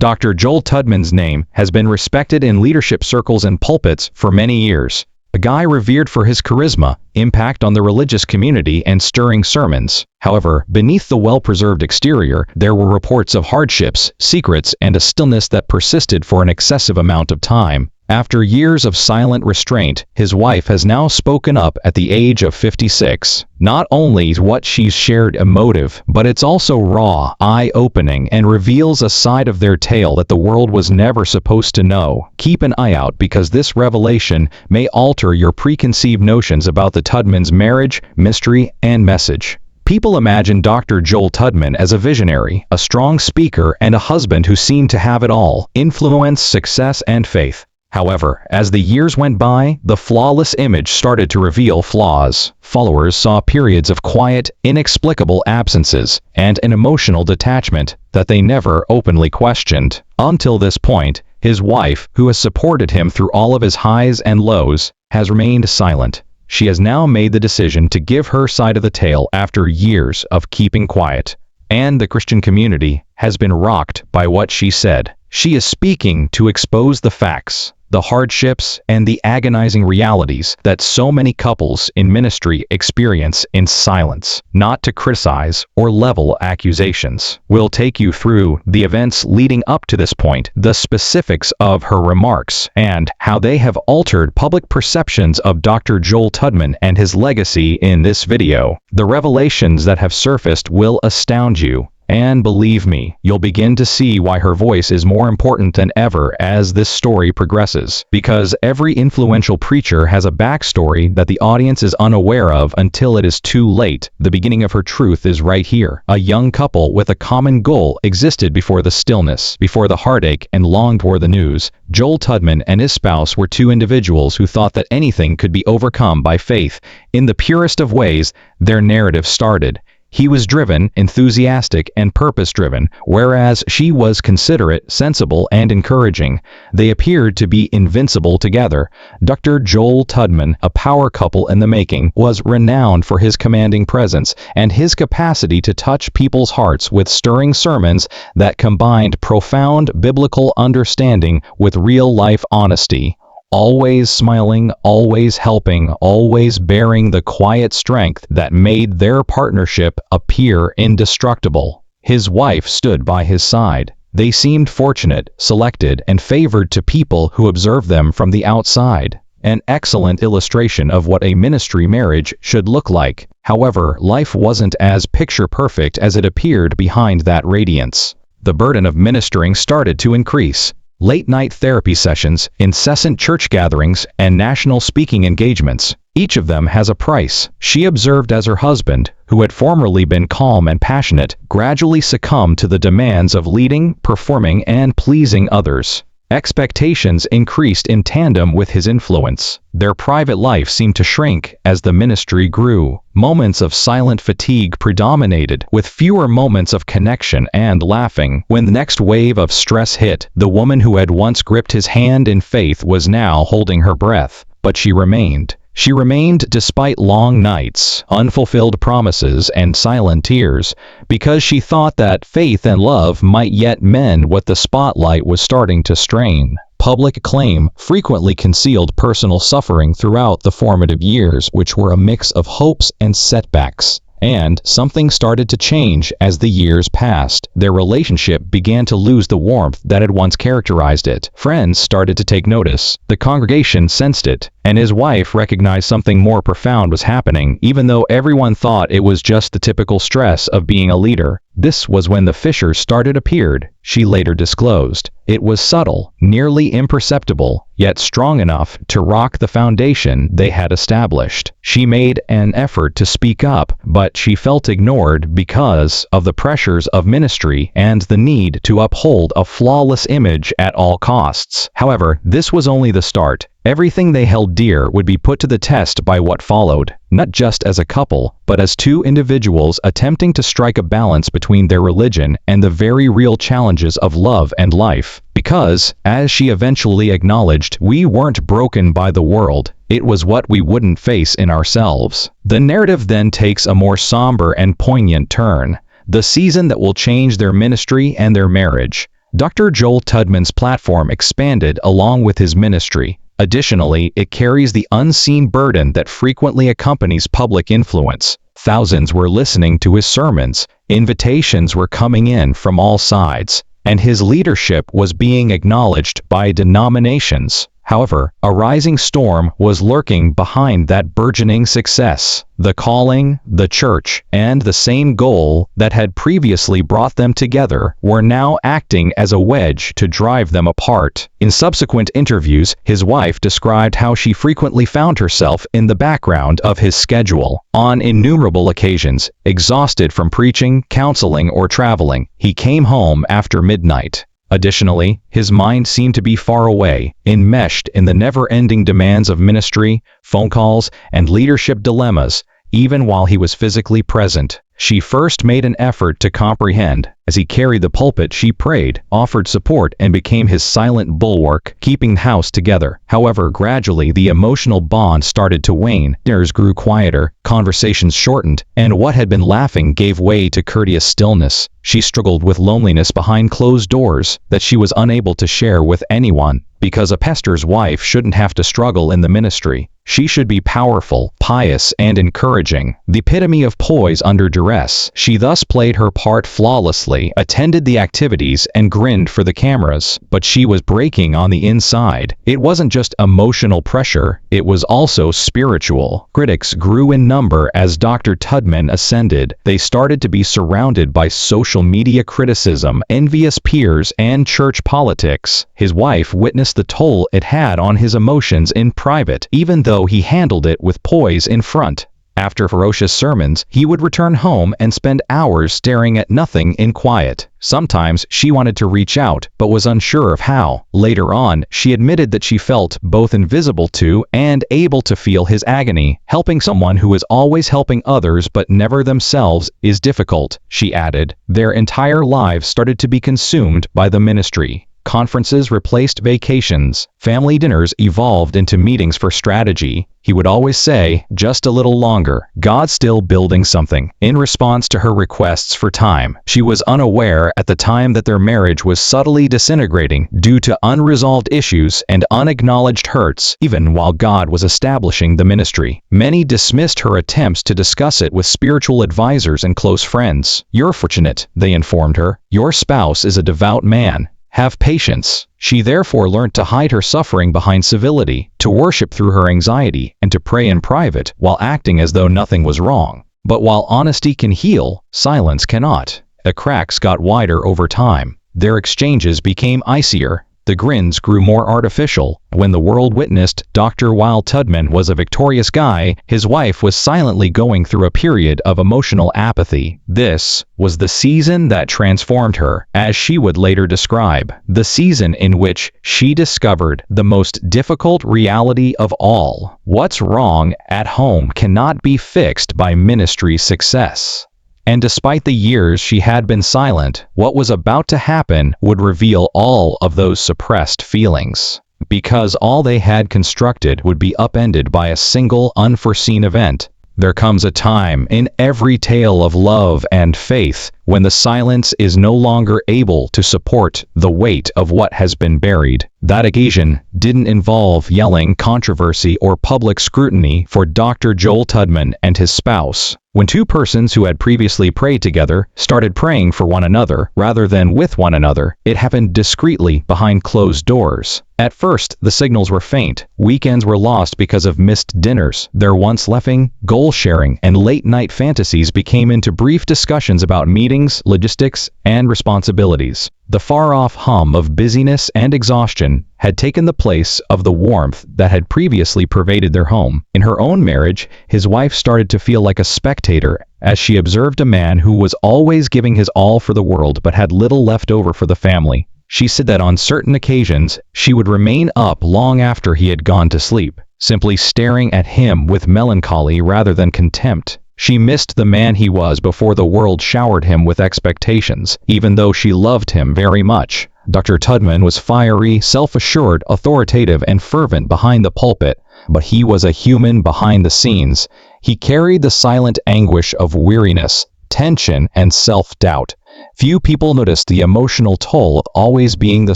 Dr. Joel Tudman's name has been respected in leadership circles and pulpits for many years. A guy revered for his charisma, impact on the religious community, and stirring sermons. However, beneath the well-preserved exterior, there were reports of hardships, secrets, and a stillness that persisted for an excessive amount of time. After years of silent restraint, his wife has now spoken up at the age of 56. Not only is what she's shared emotive, but it's also raw, eye-opening, and reveals a side of their tale that the world was never supposed to know. Keep an eye out, because this revelation may alter your preconceived notions about the Tudmans' marriage, mystery, and message. People imagine Dr. Joel Tudman as a visionary, a strong speaker, and a husband who seemed to have it all: influence, success, and faith. However, as the years went by, the flawless image started to reveal flaws. Followers saw periods of quiet, inexplicable absences, and an emotional detachment that they never openly questioned. Until this point, his wife, who has supported him through all of his highs and lows, has remained silent. She has now made the decision to give her side of the tale after years of keeping quiet. And the Christian community has been rocked by what she said. She is speaking to expose the facts, the hardships, and the agonizing realities that so many couples in ministry experience in silence, not to criticize or level accusations. We'll take you through the events leading up to this point, the specifics of her remarks, and how they have altered public perceptions of Dr. Joel Tudman and his legacy in this video. The revelations that have surfaced will astound you. And believe me, you'll begin to see why her voice is more important than ever as this story progresses. Because every influential preacher has a backstory that the audience is unaware of until it is too late. The beginning of her truth is right here. A young couple with a common goal existed before the stillness, before the heartache, and long for the news. Joel Tudman and his spouse were two individuals who thought that anything could be overcome by faith. In the purest of ways, their narrative started. He was driven, enthusiastic, and purpose-driven, whereas she was considerate, sensible, and encouraging. They appeared to be invincible together. Dr. Joel Tudman, a power couple in the making, was renowned for his commanding presence and his capacity to touch people's hearts with stirring sermons that combined profound biblical understanding with real-life honesty. Always smiling, always helping, always bearing the quiet strength that made their partnership appear indestructible. His wife stood by his side. They seemed fortunate, selected, and favored to people who observed them from the outside. An excellent illustration of what a ministry marriage should look like. However, life wasn't as picture-perfect as it appeared behind that radiance. The burden of ministering started to increase. Late-night therapy sessions, incessant church gatherings, and national speaking engagements. Each of them has a price. She observed as her husband, who had formerly been calm and passionate, gradually succumbed to the demands of leading, performing, and pleasing others. Expectations increased in tandem with his influence. Their private life seemed to shrink as the ministry grew. Moments of silent fatigue predominated, with fewer moments of connection and laughing. When the next wave of stress hit, the woman who had once gripped his hand in faith was now holding her breath. But she remained. She remained despite long nights, unfulfilled promises, and silent tears, because she thought that faith and love might yet mend what the spotlight was starting to strain. Public acclaim frequently concealed personal suffering throughout the formative years, which were a mix of hopes and setbacks. And something started to change as the years passed. Their relationship began to lose the warmth that had once characterized it. Friends started to take notice. The congregation sensed it, and his wife recognized something more profound was happening, even though everyone thought it was just the typical stress of being a leader. This was when the fissures started appeared, she later disclosed. It was subtle, nearly imperceptible, yet strong enough to rock the foundation they had established. She made an effort to speak up, but she felt ignored because of the pressures of ministry and the need to uphold a flawless image at all costs. However, this was only the start. Everything they held dear would be put to the test by what followed, not just as a couple, but as two individuals attempting to strike a balance between their religion and the very real challenges of love and life. Because, as she eventually acknowledged, we weren't broken by the world, it was what we wouldn't face in ourselves. The narrative then takes a more somber and poignant turn. The season that will change their ministry and their marriage. Dr. Joel Tudman's platform expanded along with his ministry. Additionally, it carries the unseen burden that frequently accompanies public influence. Thousands were listening to his sermons, invitations were coming in from all sides, and his leadership was being acknowledged by denominations. However, a rising storm was lurking behind that burgeoning success. The calling, the church, and the same goal that had previously brought them together were now acting as a wedge to drive them apart. In subsequent interviews, his wife described how she frequently found herself in the background of his schedule. On innumerable occasions, exhausted from preaching, counseling, or traveling, he came home after midnight. Additionally, his mind seemed to be far away, enmeshed in the never-ending demands of ministry, phone calls, and leadership dilemmas, even while he was physically present. She first made an effort to comprehend. As he carried the pulpit, she prayed, offered support, and became his silent bulwark, keeping the house together. However, gradually the emotional bond started to wane. Dinners grew quieter, conversations shortened, and what had been laughing gave way to courteous stillness. She struggled with loneliness behind closed doors that she was unable to share with anyone. Because a pastor's wife shouldn't have to struggle in the ministry. She should be powerful, pious, and encouraging, the epitome of poise under duress. She thus played her part flawlessly, attended the activities, and grinned for the cameras. But she was breaking on the inside. It wasn't just emotional pressure, it was also spiritual. Critics grew in number as Dr. Tudman ascended. They started to be surrounded by social media criticism, envious peers, and church politics. His wife witnessed the toll it had on his emotions in private, even though he handled it with poise in front. After ferocious sermons, he would return home and spend hours staring at nothing in quiet. Sometimes she wanted to reach out, but was unsure of how. Later on, she admitted that she felt both invisible to and able to feel his agony. Helping someone who is always helping others but never themselves is difficult, she added. Their entire lives started to be consumed by the ministry. Conferences replaced vacations. Family dinners evolved into meetings for strategy. He would always say, "Just a little longer. God's still building something." In response to her requests for time, she was unaware at the time that their marriage was subtly disintegrating due to unresolved issues and unacknowledged hurts, even while God was establishing the ministry. Many dismissed her attempts to discuss it with spiritual advisors and close friends. "You're fortunate," they informed her. "Your spouse is a devout man. Have patience." She therefore learned to hide her suffering behind civility, to worship through her anxiety, and to pray in private while acting as though nothing was wrong. But while honesty can heal, silence cannot. The cracks got wider over time. Their exchanges became icier. The grins grew more artificial. When the world witnessed Dr. Tudman was a victorious guy, his wife was silently going through a period of emotional apathy. This was the season that transformed her, as she would later describe. The season in which she discovered the most difficult reality of all. What's wrong at home cannot be fixed by ministry success. And despite the years she had been silent, what was about to happen would reveal all of those suppressed feelings. Because all they had constructed would be upended by a single unforeseen event. There comes a time in every tale of love and faith when the silence is no longer able to support the weight of what has been buried. That occasion didn't involve yelling, controversy, or public scrutiny for Dr. Joel Tudman and his spouse. When two persons who had previously prayed together started praying for one another rather than with one another, it happened discreetly behind closed doors. At first, the signals were faint. Weekends were lost because of missed dinners. Their once laughing, goal-sharing, and late-night fantasies became into brief discussions about meetings, logistics, and responsibilities. The far-off hum of busyness and exhaustion had taken the place of the warmth that had previously pervaded their home. In her own marriage, his wife started to feel like a spectator as she observed a man who was always giving his all for the world but had little left over for the family. She said that on certain occasions, she would remain up long after he had gone to sleep, simply staring at him with melancholy rather than contempt. She missed the man he was before the world showered him with expectations, even though she loved him very much. Dr. Tudman was fiery, self-assured, authoritative, and fervent behind the pulpit, but he was a human behind the scenes. He carried the silent anguish of weariness, tension, and self-doubt. Few people noticed the emotional toll of always being the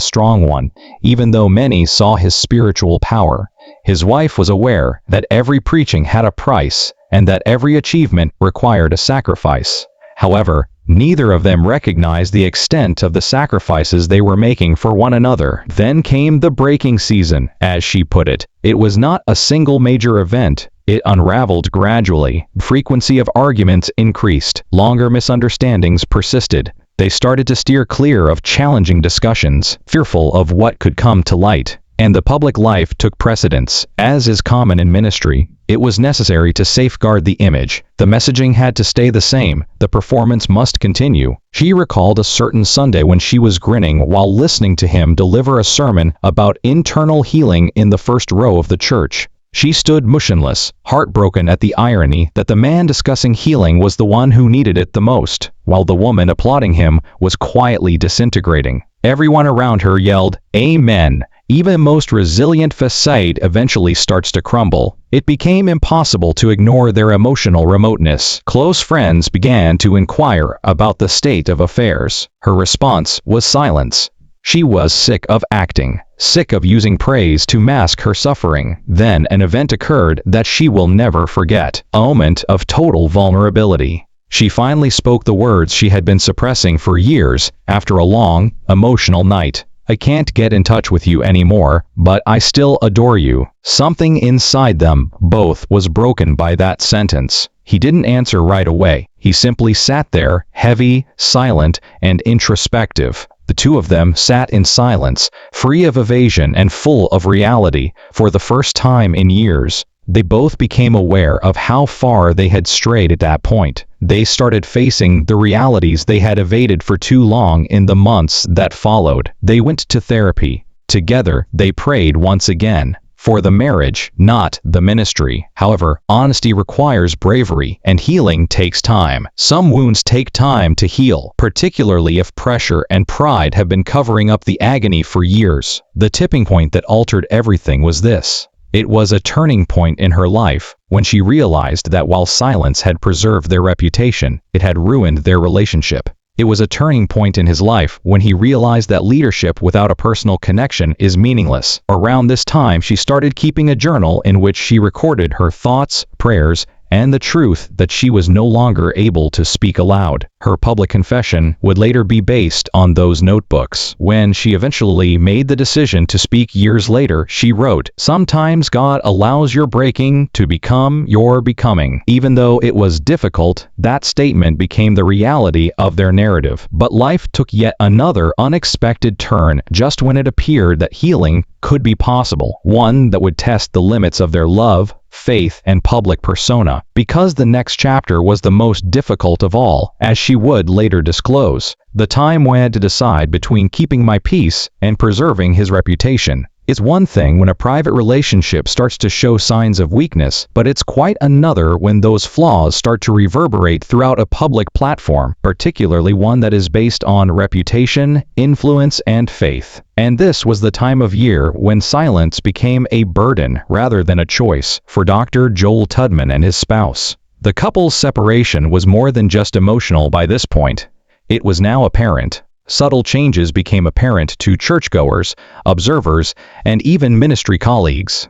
strong one, even though many saw his spiritual power. His wife was aware that every preaching had a price, and that every achievement required a sacrifice. However, neither of them recognized the extent of the sacrifices they were making for one another. Then came the breaking season, as she put it. It was not a single major event. It unraveled gradually. The frequency of arguments increased. Longer misunderstandings persisted. They started to steer clear of challenging discussions, fearful of what could come to light. And the public life took precedence. As is common in ministry, it was necessary to safeguard the image. The messaging had to stay the same. The performance must continue. She recalled a certain Sunday when she was grinning while listening to him deliver a sermon about internal healing in the first row of the church. She stood motionless, heartbroken at the irony that the man discussing healing was the one who needed it the most, while the woman applauding him was quietly disintegrating. Everyone around her yelled, "Amen." Even the most resilient facade eventually starts to crumble. It became impossible to ignore their emotional remoteness. Close friends began to inquire about the state of affairs. Her response was silence. She was sick of acting, sick of using praise to mask her suffering. Then an event occurred that she will never forget. A moment of total vulnerability. She finally spoke the words she had been suppressing for years after a long, emotional night. "I can't get in touch with you anymore, but I still adore you." Something inside them both was broken by that sentence. He didn't answer right away. He simply sat there, heavy, silent, and introspective. The two of them sat in silence, free of evasion and full of reality, for the first time in years. They both became aware of how far they had strayed at that point. They started facing the realities they had evaded for too long in the months that followed. They went to therapy. Together, they prayed once again. For the marriage, not the ministry. However, honesty requires bravery, and healing takes time. Some wounds take time to heal, particularly if pressure and pride have been covering up the agony for years. The tipping point that altered everything was this. It was a turning point in her life, when she realized that while silence had preserved their reputation, it had ruined their relationship. It was a turning point in his life when he realized that leadership without a personal connection is meaningless. Around this time, she started keeping a journal in which she recorded her thoughts, prayers, and the truth that she was no longer able to speak aloud. Her public confession would later be based on those notebooks. When she eventually made the decision to speak years later, she wrote, "Sometimes God allows your breaking to become your becoming." Even though it was difficult, that statement became the reality of their narrative. But life took yet another unexpected turn just when it appeared that healing could be possible, one that would test the limits of their love, faith, and public persona, because the next chapter was the most difficult of all, as she would later disclose. The time we had to decide between keeping my peace and preserving his reputation. It's one thing when a private relationship starts to show signs of weakness, but it's quite another when those flaws start to reverberate throughout a public platform, particularly one that is based on reputation, influence, and faith. And this was the time of year when silence became a burden rather than a choice for Dr. Joel Tudman and his spouse. The couple's separation was more than just emotional by this point. It was now apparent. Subtle changes became apparent to churchgoers, observers, and even ministry colleagues.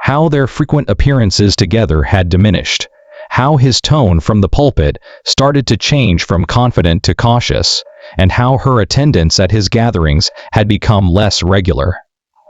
How their frequent appearances together had diminished. How his tone from the pulpit started to change from confident to cautious, and how her attendance at his gatherings had become less regular.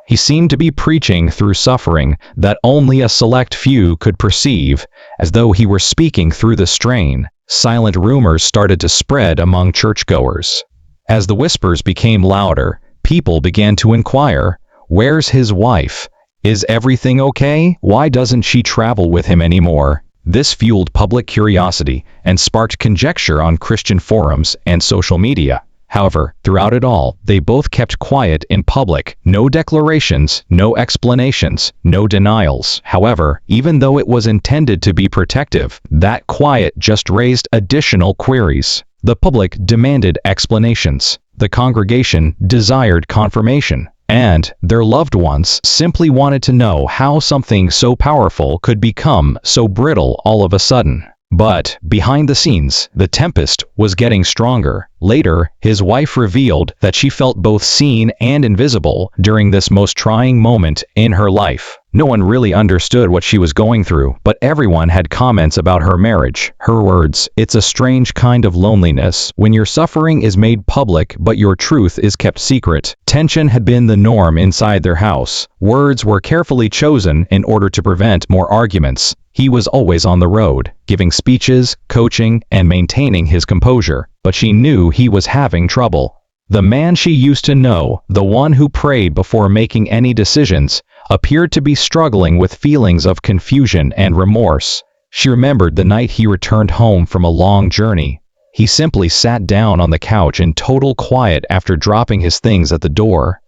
He seemed to be preaching through suffering that only a select few could perceive, as though he were speaking through the strain. Silent rumors started to spread among churchgoers. As the whispers became louder, people began to inquire, "Where's his wife? Is everything okay? Why doesn't she travel with him anymore?" This fueled public curiosity and sparked conjecture on Christian forums and social media. However, throughout it all, they both kept quiet in public. No declarations, no explanations, no denials. However, even though it was intended to be protective, that quiet just raised additional queries. The public demanded explanations. The congregation desired confirmation. And their loved ones simply wanted to know how something so powerful could become so brittle all of a sudden. But, behind the scenes, the tempest was getting stronger. Later, his wife revealed that she felt both seen and invisible during this most trying moment in her life. No one really understood what she was going through, but everyone had comments about her marriage. Her words, "It's a strange kind of loneliness when your suffering is made public but your truth is kept secret." Tension had been the norm inside their house. Words were carefully chosen in order to prevent more arguments. He was always on the road, giving speeches, coaching, and maintaining his composure, but she knew he was having trouble. The man she used to know, the one who prayed before making any decisions, appeared to be struggling with feelings of confusion and remorse. She remembered the night he returned home from a long journey. He simply sat down on the couch in total quiet after dropping his things at the door.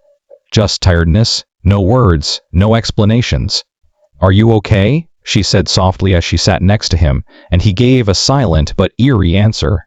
Just tiredness, no words, no explanations. "Are you okay?" she said softly as she sat next to him, and he gave a silent but eerie answer.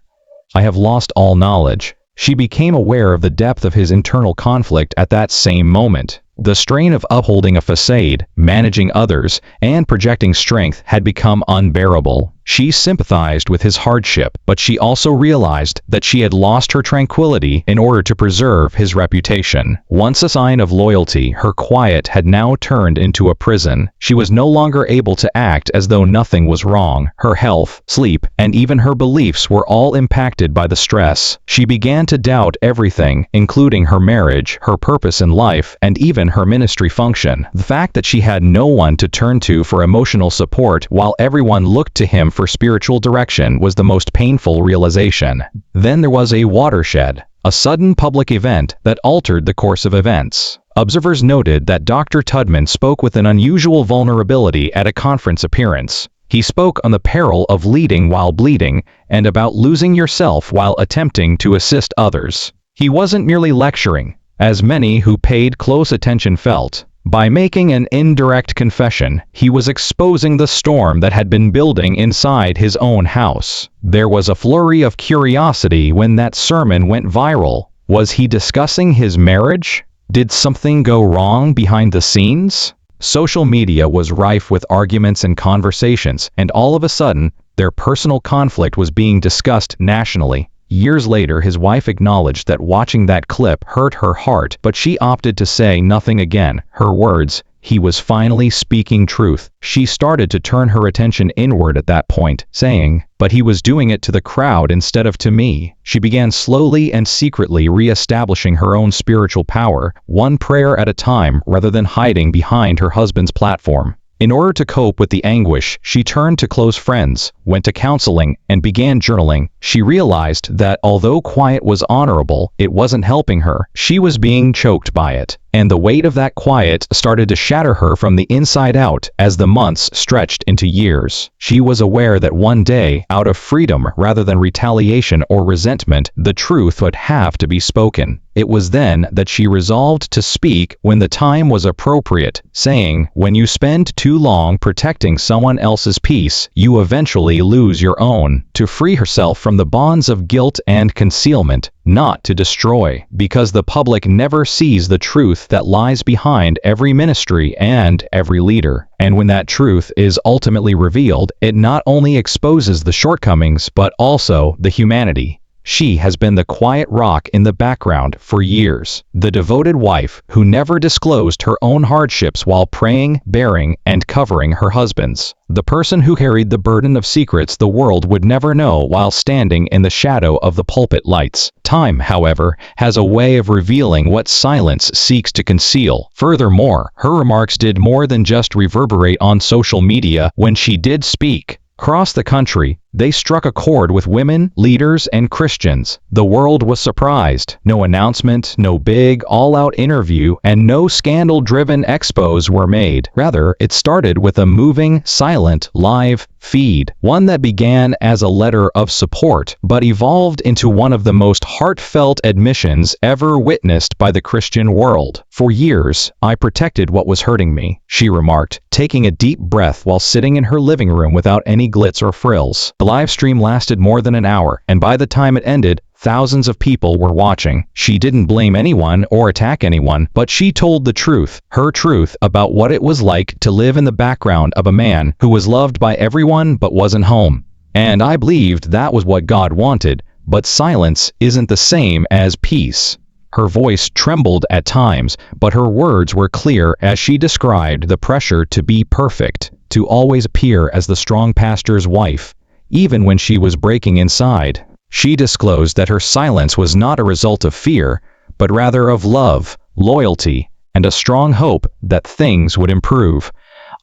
"I have lost all knowledge." She became aware of the depth of his internal conflict at that same moment. The strain of upholding a facade, managing others, and projecting strength had become unbearable. She sympathized with his hardship, but she also realized that she had lost her tranquility in order to preserve his reputation. Once a sign of loyalty, her quiet had now turned into a prison. She was no longer able to act as though nothing was wrong. Her health, sleep, and even her beliefs were all impacted by the stress. She began to doubt everything, including her marriage, her purpose in life, and even her ministry function. The fact that she had no one to turn to for emotional support while everyone looked to him for spiritual direction was the most painful realization. Then there was a watershed, a sudden public event that altered the course of events. Observers noted that Dr. Tudman spoke with an unusual vulnerability at a conference appearance. He spoke on the peril of leading while bleeding and about losing yourself while attempting to assist others. He wasn't merely lecturing, as many who paid close attention felt. By making an indirect confession, he was exposing the storm that had been building inside his own house. There was a flurry of curiosity when that sermon went viral. Was he discussing his marriage? Did something go wrong behind the scenes? Social media was rife with arguments and conversations, and all of a sudden, their personal conflict was being discussed nationally. Years later, his wife acknowledged that watching that clip hurt her heart, but she opted to say nothing again. Her words, "He was finally speaking truth." She started to turn her attention inward at that point, saying, "But he was doing it to the crowd instead of to me." She began slowly and secretly re-establishing her own spiritual power, one prayer at a time rather than hiding behind her husband's platform. In order to cope with the anguish, she turned to close friends, went to counseling, and began journaling. She realized that although quiet was honorable, it wasn't helping her. She was being choked by it, and the weight of that quiet started to shatter her from the inside out as the months stretched into years. She was aware that one day, out of freedom rather than retaliation or resentment, the truth would have to be spoken. It was then that she resolved to speak when the time was appropriate, saying, "When you spend too long protecting someone else's peace, you eventually lose your own." To free herself from the bonds of guilt and concealment, not to destroy, because the public never sees the truth that lies behind every ministry and every leader. And when that truth is ultimately revealed, it not only exposes the shortcomings but also the humanity. She has been the quiet rock in the background for years, the devoted wife who never disclosed her own hardships while praying, bearing, and covering her husband's. The person who carried the burden of secrets the world would never know while standing in the shadow of the pulpit lights. Time, however, has a way of revealing what silence seeks to conceal. Furthermore, her remarks did more than just reverberate on social media when she did speak. Across the country, they struck a chord with women, leaders, and Christians. The world was surprised. No announcement, no big, all-out interview, and no scandal-driven expos were made. Rather, it started with a moving, silent, live feed. One that began as a letter of support, but evolved into one of the most heartfelt admissions ever witnessed by the Christian world. "For years, I protected what was hurting me," she remarked, taking a deep breath while sitting in her living room without any glitz or frills. The live stream lasted more than an hour, and by the time it ended, thousands of people were watching. She didn't blame anyone or attack anyone, but she told the truth, her truth about what it was like to live in the background of a man who was loved by everyone but wasn't home. And I believed that was what God wanted, but silence isn't the same as peace. Her voice trembled at times, but her words were clear as she described the pressure to be perfect, to always appear as the strong pastor's wife, even when she was breaking inside. She disclosed that her silence was not a result of fear, but rather of love, loyalty, and a strong hope that things would improve.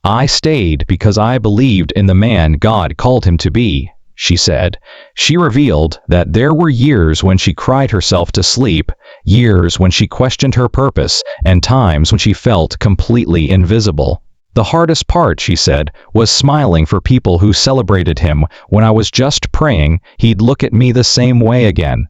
"I stayed because I believed in the man God called him to be," she said. She revealed that there were years when she cried herself to sleep, years when she questioned her purpose, and times when she felt completely invisible. "The hardest part," she said, "was smiling for people who celebrated him. When I was just praying, he'd look at me the same way again."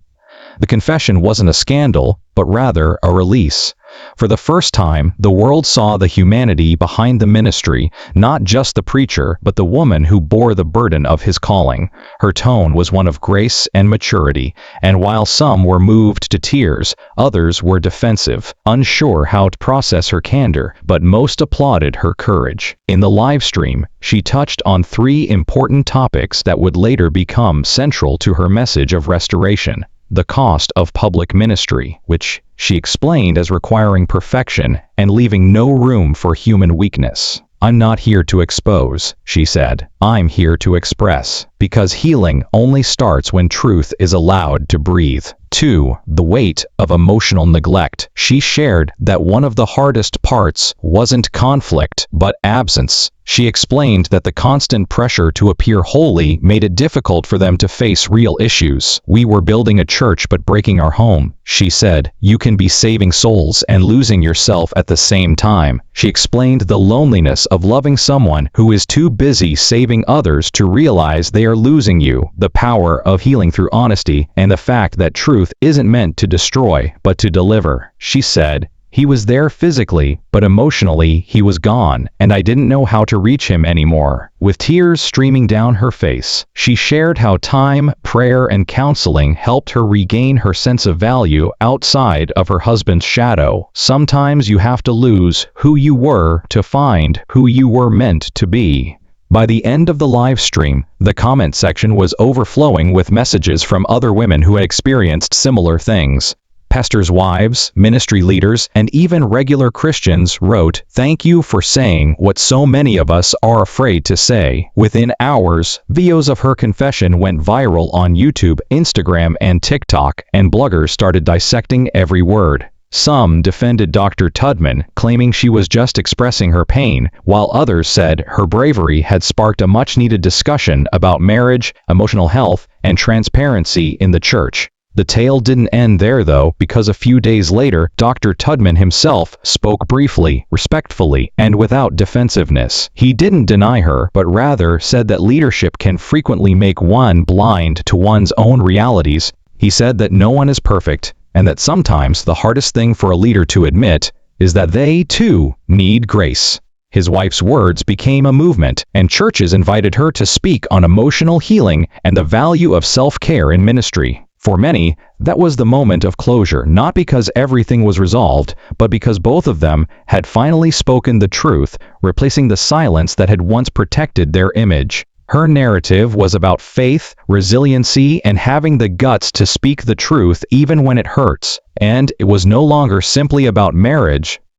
The confession wasn't a scandal, but rather a release. For the first time, the world saw the humanity behind the ministry, not just the preacher, but the woman who bore the burden of his calling. Her tone was one of grace and maturity, and while some were moved to tears, others were defensive, unsure how to process her candor, but most applauded her courage. In the live stream, she touched on 3 important topics that would later become central to her message of restoration. The cost of public ministry, which she explained as requiring perfection and leaving no room for human weakness. "I'm not here to expose," she said. "I'm here to express, because healing only starts when truth is allowed to breathe." 2. The weight of emotional neglect. She shared that one of the hardest parts wasn't conflict, but absence. She explained that the constant pressure to appear holy made it difficult for them to face real issues. "We were building a church but breaking our home," she said. "You can be saving souls and losing yourself at the same time." She explained the loneliness of loving someone who is too busy saving others to realize they are losing you, the power of healing through honesty, and the fact that truth isn't meant to destroy, but to deliver. She said, "He was there physically, but emotionally he was gone, and I didn't know how to reach him anymore." With tears streaming down her face, she shared how time, prayer, and counseling helped her regain her sense of value outside of her husband's shadow. "Sometimes you have to lose who you were to find who you were meant to be." By the end of the live stream, the comment section was overflowing with messages from other women who had experienced similar things. Pastors' wives, ministry leaders, and even regular Christians wrote, "Thank you for saying what so many of us are afraid to say." Within hours, videos of her confession went viral on YouTube, Instagram, and TikTok, and bloggers started dissecting every word. Some defended Dr. Tudman, claiming she was just expressing her pain, while others said her bravery had sparked a much-needed discussion about marriage, emotional health, and transparency in the church. The tale didn't end there though, because a few days later, Dr. Tudman himself spoke briefly, respectfully, and without defensiveness. He didn't deny her, but rather said that leadership can frequently make one blind to one's own realities. He said that no one is perfect, and that sometimes the hardest thing for a leader to admit is that they, too, need grace. His wife's words became a movement, and churches invited her to speak on emotional healing and the value of self-care in ministry. For many, that was the moment of closure, not because everything was resolved, but because both of them had finally spoken the truth, replacing the silence that had once protected their image. Her narrative was about faith, resiliency, and having the guts to speak the truth even when it hurts. And it was no longer simply about marriage,